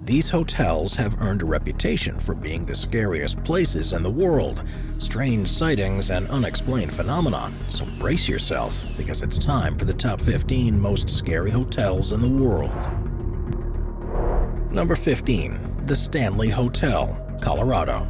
These hotels have earned a reputation for being the scariest places in the world, strange sightings and unexplained phenomenon, so brace yourself because it's time for the top 15 most scary hotels in the world. Number 15. The Stanley Hotel, Colorado.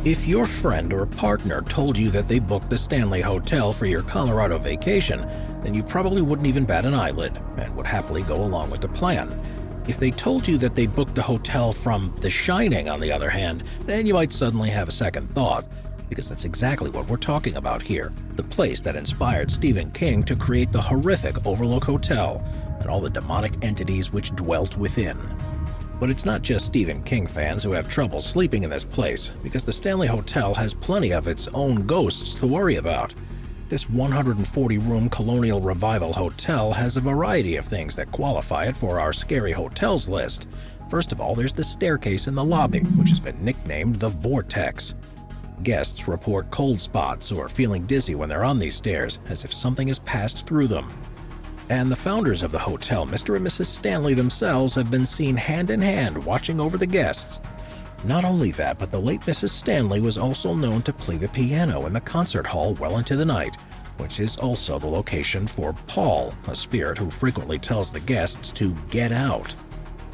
If your friend or partner told you that they booked the Stanley Hotel for your Colorado vacation, then you probably wouldn't even bat an eyelid and would happily go along with the plan. If they told you that they booked a hotel from The Shining, on the other hand, then you might suddenly have a second thought, because that's exactly what we're talking about here. The place that inspired Stephen King to create the horrific Overlook Hotel and all the demonic entities which dwelt within. But it's not just Stephen King fans who have trouble sleeping in this place, because the Stanley Hotel has plenty of its own ghosts to worry about. This 140-room colonial revival hotel has a variety of things that qualify it for our scary hotels list. First of all, there's the staircase in the lobby, which has been nicknamed the Vortex. Guests report cold spots or feeling dizzy when they're on these stairs, as if something has passed through them. And the founders of the hotel, Mr. and Mrs. Stanley themselves, have been seen hand in hand watching over the guests. Not only that, but the late Mrs. Stanley was also known to play the piano in the concert hall well into the night, which is also the location for Paul, a spirit who frequently tells the guests to get out.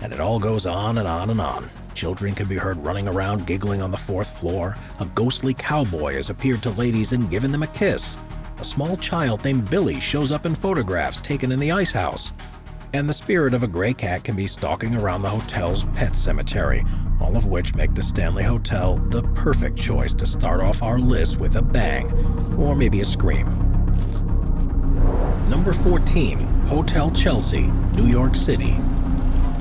And it all goes on and on and on. Children can be heard running around giggling on the 4th floor. A ghostly cowboy has appeared to ladies and given them a kiss. A small child named Billy shows up in photographs taken in the ice house. And the spirit of a gray cat can be stalking around the hotel's pet cemetery, all of which make the Stanley Hotel the perfect choice to start off our list with a bang, or maybe a scream. Number 14. Hotel Chelsea, New York City.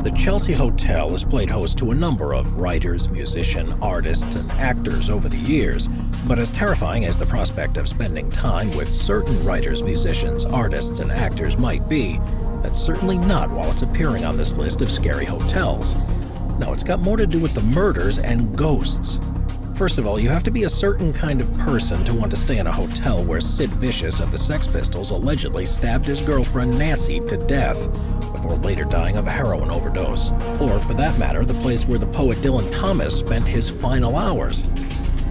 The Chelsea Hotel has played host to a number of writers, musicians, artists, and actors over the years, but as terrifying as the prospect of spending time with certain writers, musicians, artists, and actors might be, that's certainly not while it's appearing on this list of scary hotels. No, it's got more to do with the murders and ghosts. First of all, you have to be a certain kind of person to want to stay in a hotel where Sid Vicious of the Sex Pistols allegedly stabbed his girlfriend Nancy to death before later dying of a heroin overdose. Or, for that matter, the place where the poet Dylan Thomas spent his final hours.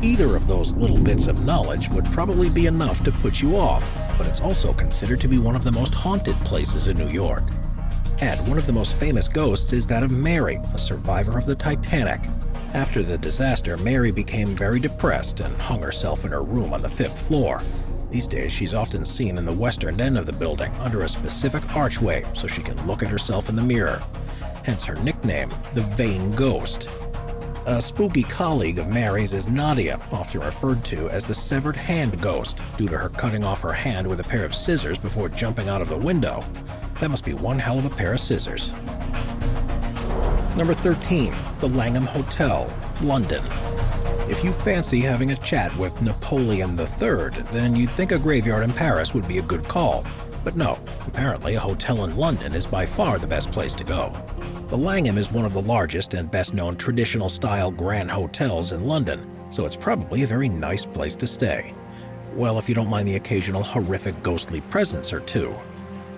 Either of those little bits of knowledge would probably be enough to put you off, but it's also considered to be one of the most haunted places in New York. And one of the most famous ghosts is that of Mary, a survivor of the Titanic. After the disaster, Mary became very depressed and hung herself in her room on the 5th floor. These days, she's often seen in the western end of the building under a specific archway so she can look at herself in the mirror. Hence her nickname, the Vain Ghost. A spooky colleague of Mary's is Nadia, often referred to as the Severed Hand Ghost, due to her cutting off her hand with a pair of scissors before jumping out of the window. That must be one hell of a pair of scissors. Number 13. The Langham Hotel, London. If you fancy having a chat with Napoleon III, then you'd think a graveyard in Paris would be a good call. But no, apparently a hotel in London is by far the best place to go. The Langham is one of the largest and best-known traditional-style grand hotels in London, so it's probably a very nice place to stay. Well, if you don't mind the occasional horrific ghostly presence or two.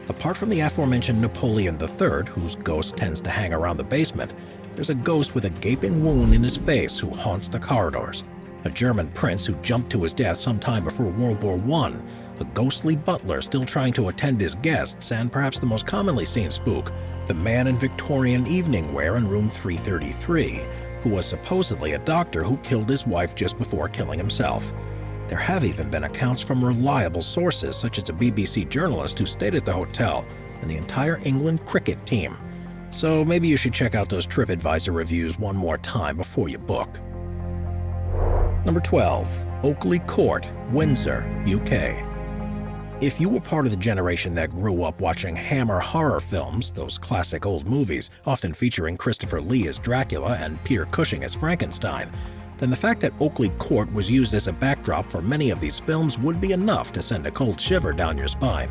Apart from the aforementioned Napoleon III, whose ghost tends to hang around the basement, there's a ghost with a gaping wound in his face who haunts the corridors. A German prince who jumped to his death sometime before World War I, a ghostly butler still trying to attend his guests, and perhaps the most commonly seen spook, the man in Victorian evening wear in room 333, who was supposedly a doctor who killed his wife just before killing himself. There have even been accounts from reliable sources, such as a BBC journalist who stayed at the hotel and the entire England cricket team. So maybe you should check out those TripAdvisor reviews one more time before you book. Number 12. Oakley Court, Windsor, UK. If you were part of the generation that grew up watching Hammer horror films, those classic old movies, often featuring Christopher Lee as Dracula and Peter Cushing as Frankenstein, then the fact that Oakley Court was used as a backdrop for many of these films would be enough to send a cold shiver down your spine.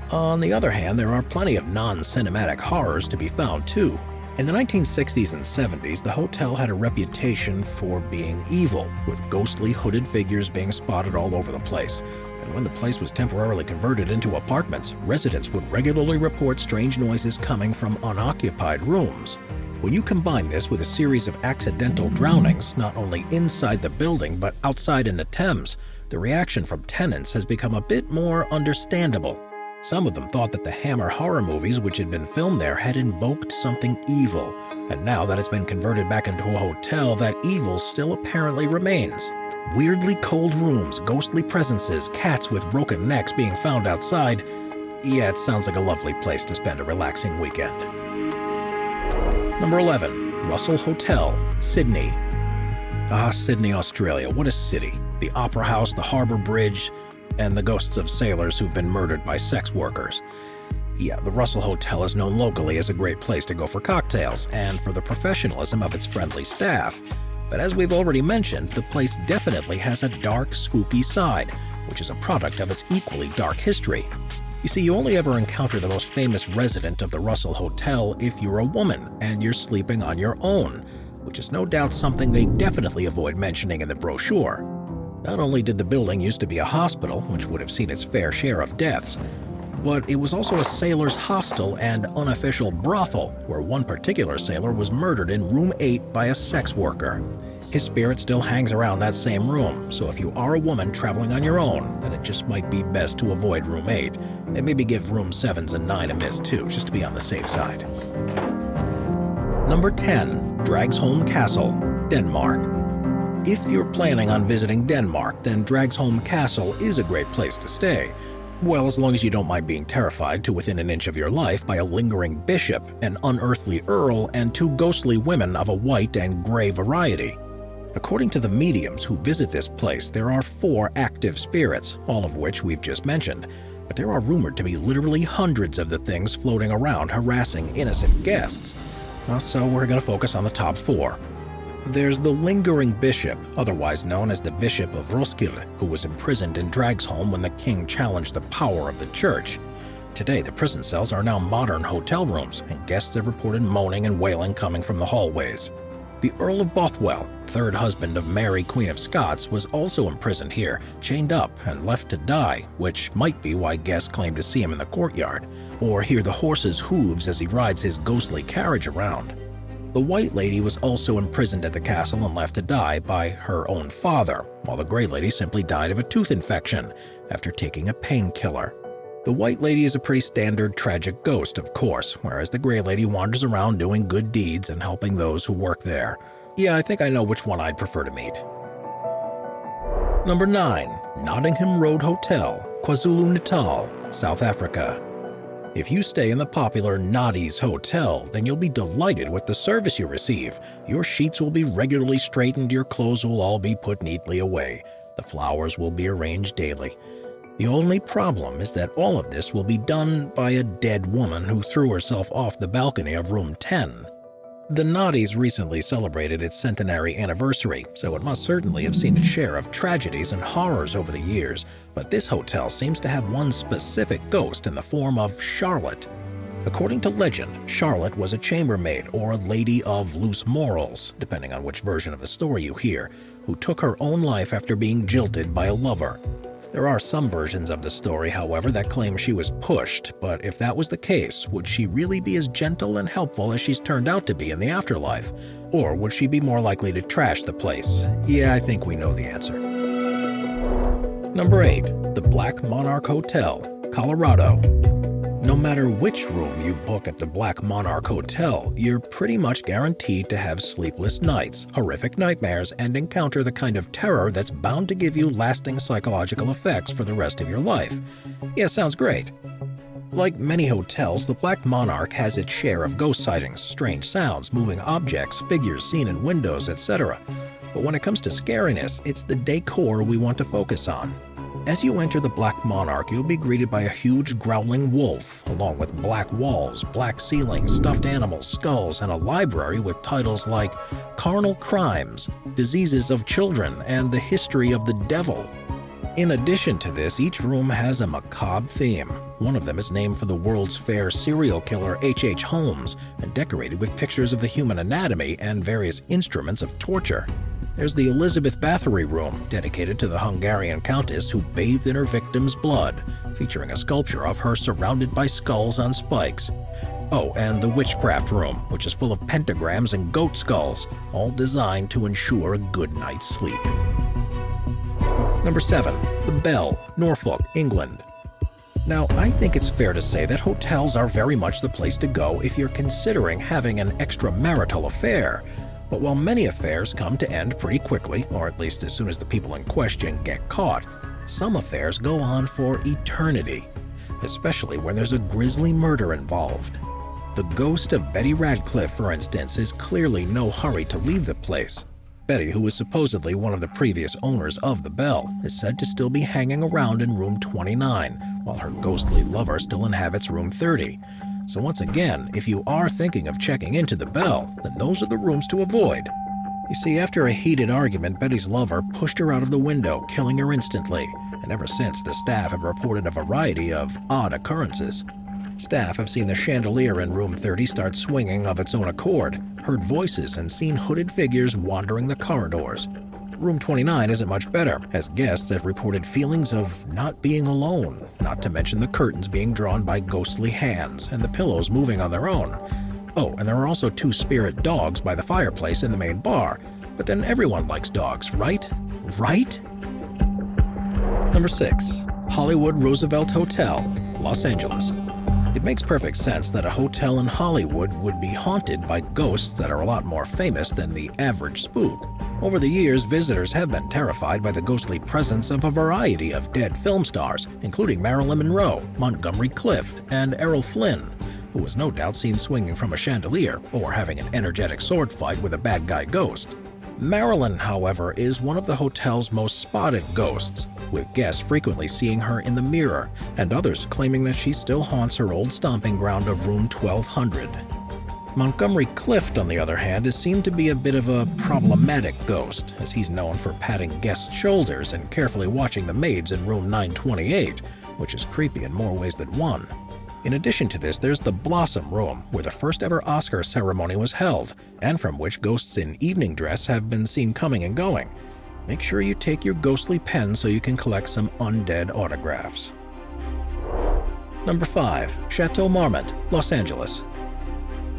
On the other hand, there are plenty of non-cinematic horrors to be found too. In the 1960s and 70s, the hotel had a reputation for being evil, with ghostly hooded figures being spotted all over the place. And when the place was temporarily converted into apartments, residents would regularly report strange noises coming from unoccupied rooms. When you combine this with a series of accidental drownings, not only inside the building but outside in the Thames, the reaction from tenants has become a bit more understandable. Some of them thought that the Hammer horror movies which had been filmed there had invoked something evil, and now that it's been converted back into a hotel, that evil still apparently remains. Weirdly cold rooms, ghostly presences, cats with broken necks being found outside. Yeah, it sounds like a lovely place to spend a relaxing weekend. Number 11. Russell Hotel, Sydney. Sydney, Australia. What a city. The Opera House, the Harbour Bridge, and the ghosts of sailors who've been murdered by sex workers. Yeah, the Russell Hotel is known locally as a great place to go for cocktails and for the professionalism of its friendly staff. But as we've already mentioned, the place definitely has a dark, spooky side, which is a product of its equally dark history. You see, you only ever encounter the most famous resident of the Russell Hotel if you're a woman and you're sleeping on your own, which is no doubt something they definitely avoid mentioning in the brochure. Not only did the building used to be a hospital, which would have seen its fair share of deaths, but it was also a sailor's hostel and unofficial brothel, where one particular sailor was murdered in room 8 by a sex worker. His spirit still hangs around that same room, so if you are a woman traveling on your own, then it just might be best to avoid room 8, and maybe give room 7s and 9 a miss too, just to be on the safe side. Number 10. Dragsholm Castle, Denmark. If you're planning on visiting Denmark, then Dragsholm Castle is a great place to stay. Well, as long as you don't mind being terrified to within an inch of your life by a lingering bishop, an unearthly earl, and 2 ghostly women of a white and gray variety. According to the mediums who visit this place, there are 4 active spirits, all of which we've just mentioned. But there are rumored to be literally hundreds of the things floating around harassing innocent guests. So we're going to focus on the top 4. There's the lingering bishop, otherwise known as the Bishop of Roskilde, who was imprisoned in Dragsholm when the king challenged the power of the church. Today, the prison cells are now modern hotel rooms, and guests have reported moaning and wailing coming from the hallways. The Earl of Bothwell, 3rd husband of Mary, Queen of Scots, was also imprisoned here, chained up and left to die, which might be why guests claim to see him in the courtyard, or hear the horse's hooves as he rides his ghostly carriage around. The White Lady was also imprisoned at the castle and left to die by her own father, while the Grey Lady simply died of a tooth infection after taking a painkiller. The White Lady is a pretty standard tragic ghost, of course, whereas the Grey Lady wanders around doing good deeds and helping those who work there. Yeah, I think I know which one I'd prefer to meet. Number 9. Nottingham Road Hotel, KwaZulu-Natal, South Africa. If you stay in the popular Noddy's Hotel, then you'll be delighted with the service you receive. Your sheets will be regularly straightened, your clothes will all be put neatly away. The flowers will be arranged daily. The only problem is that all of this will be done by a dead woman who threw herself off the balcony of room 10. The Noddies recently celebrated its centenary anniversary, so it must certainly have seen its share of tragedies and horrors over the years, but this hotel seems to have one specific ghost in the form of Charlotte. According to legend, Charlotte was a chambermaid or a lady of loose morals, depending on which version of the story you hear, who took her own life after being jilted by a lover. There are some versions of the story, however, that claim she was pushed, but if that was the case, would she really be as gentle and helpful as she's turned out to be in the afterlife? Or would she be more likely to trash the place? Yeah, I think we know the answer. Number 8. The Black Monarch Hotel, Colorado. No matter which room you book at the Black Monarch Hotel, you're pretty much guaranteed to have sleepless nights, horrific nightmares, and encounter the kind of terror that's bound to give you lasting psychological effects for the rest of your life. Yeah, sounds great. Like many hotels, the Black Monarch has its share of ghost sightings, strange sounds, moving objects, figures seen in windows, etc. But when it comes to scariness, it's the decor we want to focus on. As you enter the Black Monarch, you'll be greeted by a huge growling wolf, along with black walls, black ceilings, stuffed animals, skulls, and a library with titles like Carnal Crimes, Diseases of Children, and The History of the Devil. In addition to this, each room has a macabre theme. One of them is named for the World's Fair serial killer H.H. Holmes and decorated with pictures of the human anatomy and various instruments of torture. There's the Elizabeth Bathory Room, dedicated to the Hungarian countess who bathed in her victim's blood, featuring a sculpture of her surrounded by skulls on spikes. Oh, and the witchcraft room, which is full of pentagrams and goat skulls, all designed to ensure a good night's sleep. Number 7. The Bell, Norfolk, England. Now, I think it's fair to say that hotels are very much the place to go if you're considering having an extramarital affair. But while many affairs come to end pretty quickly, or at least as soon as the people in question get caught, some affairs go on for eternity, especially when there's a grisly murder involved. The ghost of Betty Radcliffe, for instance, is clearly no hurry to leave the place. Betty, who was supposedly one of the previous owners of the Bell, is said to still be hanging around in room 29, while her ghostly lover still inhabits room 30. So once again, if you are thinking of checking into the Bell, then those are the rooms to avoid. You see, after a heated argument, Betty's lover pushed her out of the window, killing her instantly, and ever since, the staff have reported a variety of odd occurrences. Staff have seen the chandelier in room 30 start swinging of its own accord, heard voices, and seen hooded figures wandering the corridors. Room 29 isn't much better, as guests have reported feelings of not being alone, not to mention the curtains being drawn by ghostly hands and the pillows moving on their own. Oh, and there are also 2 spirit dogs by the fireplace in the main bar. But then everyone likes dogs, right? Right? Number 6. Hollywood Roosevelt Hotel, Los Angeles. It makes perfect sense that a hotel in Hollywood would be haunted by ghosts that are a lot more famous than the average spook. Over the years, visitors have been terrified by the ghostly presence of a variety of dead film stars, including Marilyn Monroe, Montgomery Clift, and Errol Flynn, who was no doubt seen swinging from a chandelier or having an energetic sword fight with a bad guy ghost. Marilyn, however, is one of the hotel's most spotted ghosts, with guests frequently seeing her in the mirror and others claiming that she still haunts her old stomping ground of room 1200. Montgomery Clift, on the other hand, is seen to be a bit of a problematic ghost, as he's known for patting guests' shoulders and carefully watching the maids in room 928, which is creepy in more ways than one. In addition to this, there's the Blossom Room, where the first ever Oscar ceremony was held, and from which ghosts in evening dress have been seen coming and going. Make sure you take your ghostly pen so you can collect some undead autographs. Number 5. Chateau Marmont, Los Angeles.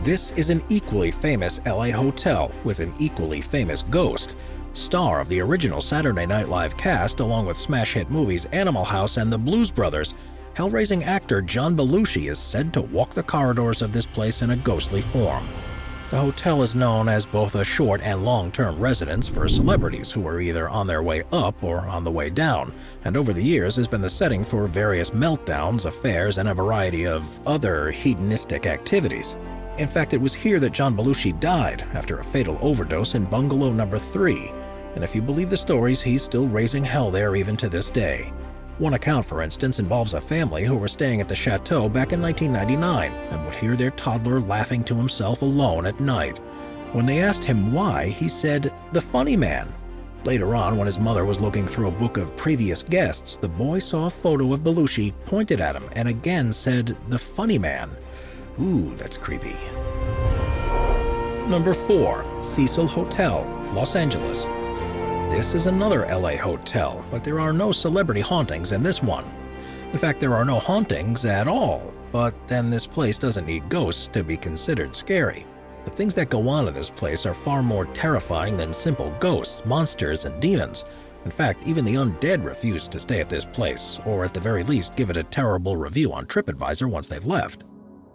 This is an equally famous LA hotel with an equally famous ghost, star of the original Saturday Night Live cast along with smash hit movies Animal House and The Blues Brothers. Hell-raising actor John Belushi is said to walk the corridors of this place in a ghostly form. The hotel is known as both a short and long-term residence for celebrities who are either on their way up or on the way down, and over the years has been the setting for various meltdowns, affairs, and a variety of other hedonistic activities. In fact, it was here that John Belushi died after a fatal overdose in bungalow number 3, and if you believe the stories, he's still raising hell there even to this day. One account, for instance, involves a family who were staying at the Chateau back in 1999 and would hear their toddler laughing to himself alone at night. When they asked him why, he said, "The funny man." Later on, when his mother was looking through a book of previous guests, the boy saw a photo of Belushi, pointed at him, and again said, "The funny man." Ooh, that's creepy. Number 4. Cecil Hotel, Los Angeles. This is another LA hotel, but there are no celebrity hauntings in this one. In fact, there are no hauntings at all, but then this place doesn't need ghosts to be considered scary. The things that go on in this place are far more terrifying than simple ghosts, monsters, and demons. In fact, even the undead refuse to stay at this place, or at the very least give it a terrible review on TripAdvisor once they've left.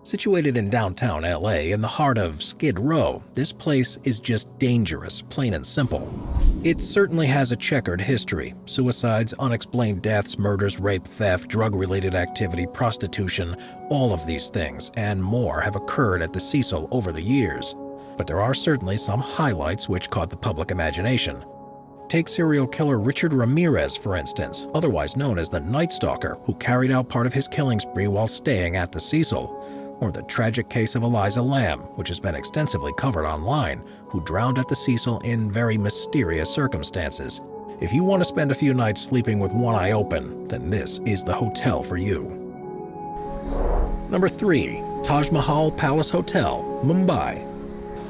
Situated in downtown LA, in the heart of Skid Row, this place is just dangerous, plain and simple. It certainly has a checkered history. Suicides, unexplained deaths, murders, rape, theft, drug-related activity, prostitution, all of these things, and more have occurred at the Cecil over the years. But there are certainly some highlights which caught the public imagination. Take serial killer Richard Ramirez, for instance, otherwise known as the Night Stalker, who carried out part of his killing spree while staying at the Cecil. Or the tragic case of Eliza Lamb, which has been extensively covered online, who drowned at the Cecil in very mysterious circumstances. If you want to spend a few nights sleeping with one eye open, then this is the hotel for you. Number 3. Taj Mahal Palace Hotel, Mumbai.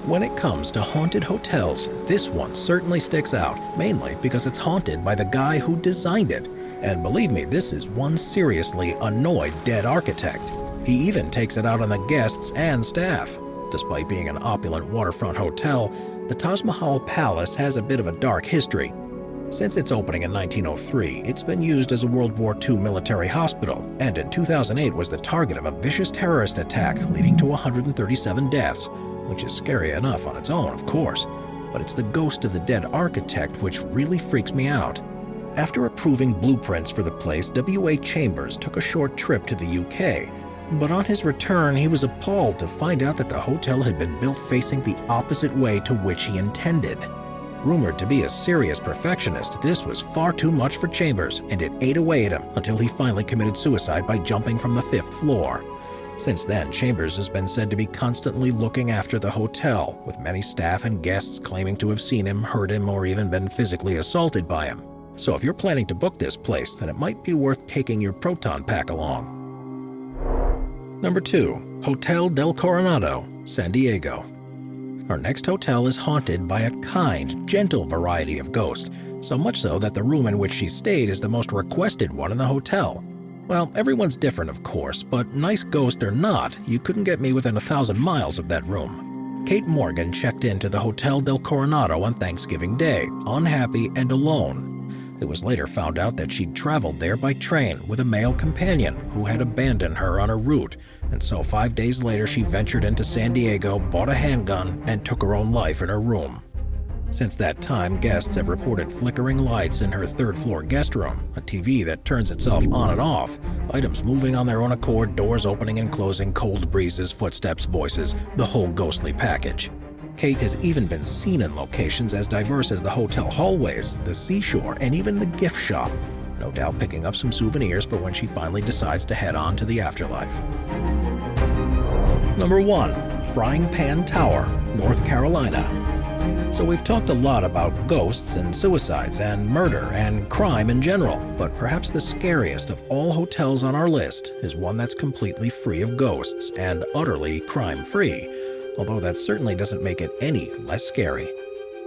When it comes to haunted hotels, this one certainly sticks out, mainly because it's haunted by the guy who designed it. And believe me, this is one seriously annoyed dead architect. He even takes it out on the guests and staff. Despite being an opulent waterfront hotel, the Taj Mahal Palace has a bit of a dark history. Since its opening in 1903, it's been used as a World War II military hospital, and in 2008 was the target of a vicious terrorist attack leading to 137 deaths, which is scary enough on its own, of course, but it's the ghost of the dead architect which really freaks me out. After approving blueprints for the place, W.A. Chambers took a short trip to the UK, but on his return he was appalled to find out that the hotel had been built facing the opposite way to which he intended. Rumored to be a serious perfectionist, this was far too much for Chambers, and it ate away at him until he finally committed suicide by jumping from the 5th floor. Since then, Chambers has been said to be constantly looking after the hotel, with many staff and guests claiming to have seen him, heard him, or even been physically assaulted by him. So if you're planning to book this place, then it might be worth taking your proton pack along. Number 2. Hotel del Coronado, San Diego. Our next hotel is haunted by a kind, gentle variety of ghosts, so much so that the room in which she stayed is the most requested one in the hotel. Well, everyone's different, of course, but nice ghost or not, you couldn't get me within 1,000 miles of that room. Kate Morgan checked into the Hotel del Coronado on Thanksgiving Day, unhappy and alone. It was later found out that she'd traveled there by train with a male companion who had abandoned her on her route, and so 5 days later she ventured into San Diego, bought a handgun, and took her own life in her room. Since that time, guests have reported flickering lights in her 3rd-floor guest room, a TV that turns itself on and off, items moving on their own accord, doors opening and closing, cold breezes, footsteps, voices, the whole ghostly package. Kate has even been seen in locations as diverse as the hotel hallways, the seashore, and even the gift shop, no doubt picking up some souvenirs for when she finally decides to head on to the afterlife. Number 1. Frying Pan Tower, North Carolina. So we've talked a lot about ghosts and suicides and murder and crime in general, but perhaps the scariest of all hotels on our list is one that's completely free of ghosts and utterly crime-free, although that certainly doesn't make it any less scary.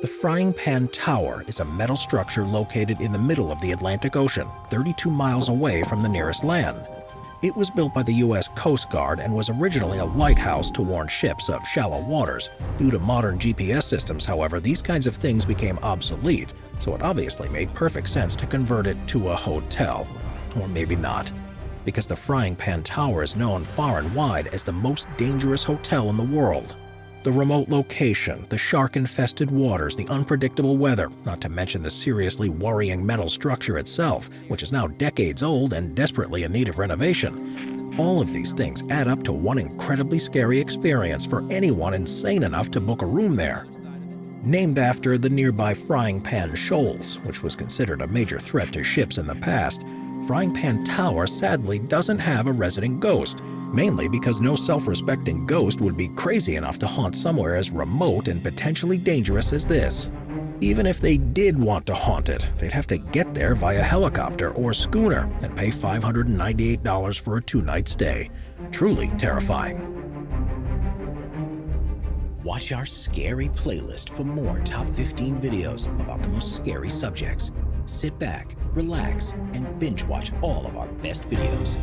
The Frying Pan Tower is a metal structure located in the middle of the Atlantic Ocean, 32 miles away from the nearest land. It was built by the U.S. Coast Guard and was originally a lighthouse to warn ships of shallow waters. Due to modern GPS systems, however, these kinds of things became obsolete, so it obviously made perfect sense to convert it to a hotel. Or maybe not. Because the Frying Pan Tower is known far and wide as the most dangerous hotel in the world. The remote location, the shark-infested waters, the unpredictable weather, not to mention the seriously worrying metal structure itself, which is now decades old and desperately in need of renovation. All of these things add up to one incredibly scary experience for anyone insane enough to book a room there. Named after the nearby Frying Pan Shoals, which was considered a major threat to ships in the past, Frying Pan Tower sadly doesn't have a resident ghost, mainly because no self-respecting ghost would be crazy enough to haunt somewhere as remote and potentially dangerous as this. Even if they did want to haunt it, they'd have to get there via helicopter or schooner and pay $598 for a 2-night stay. Truly terrifying. Watch our scary playlist for more top 15 videos about the most scary subjects. Sit back, relax, and binge watch all of our best videos.